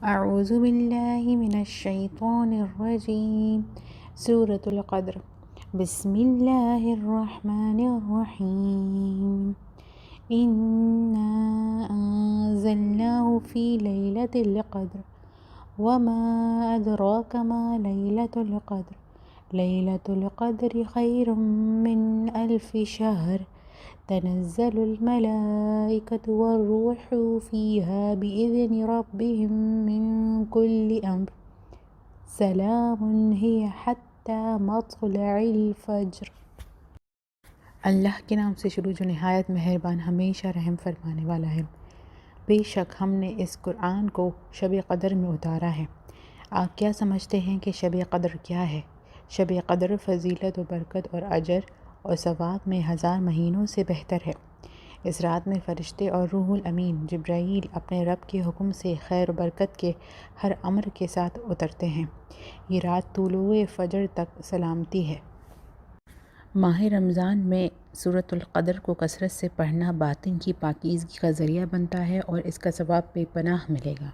اعوذ باللہ من الشیطان الرجیم۔ سورة القدر۔ بسم اللہ الرحمن الرحیم۔ انا انزلناہ فی لیلۃ القدر وما ادراک ما لیلۃ القدر لیلۃ القدر خیر من الف شہر تنزل الملائکۃ والروح فیہا بإذن ربہم من کل امر سلام ہی حتی مطلع الفجر۔ اللہ کے نام سے شروع جو نہایت مہربان ہمیشہ رحم فرمانے والا ہے۔ بے شک ہم نے اس قرآن کو شب قدر میں اتارا ہے۔ آپ کیا سمجھتے ہیں کہ شب قدر کیا ہے؟ شب قدر فضیلت و برکت اور اجر اور ثواب میں 1000 مہینوں سے بہتر ہے۔ اس رات میں فرشتے اور روح الامین جبرائیل اپنے رب کے حکم سے خیر و برکت کے ہر امر کے ساتھ اترتے ہیں۔ یہ رات طلوع فجر تک سلامتی ہے۔ ماہ رمضان میں سورۃ القدر کو کثرت سے پڑھنا باطن کی پاکیزگی کا ذریعہ بنتا ہے اور اس کا ثواب بے پناہ ملے گا۔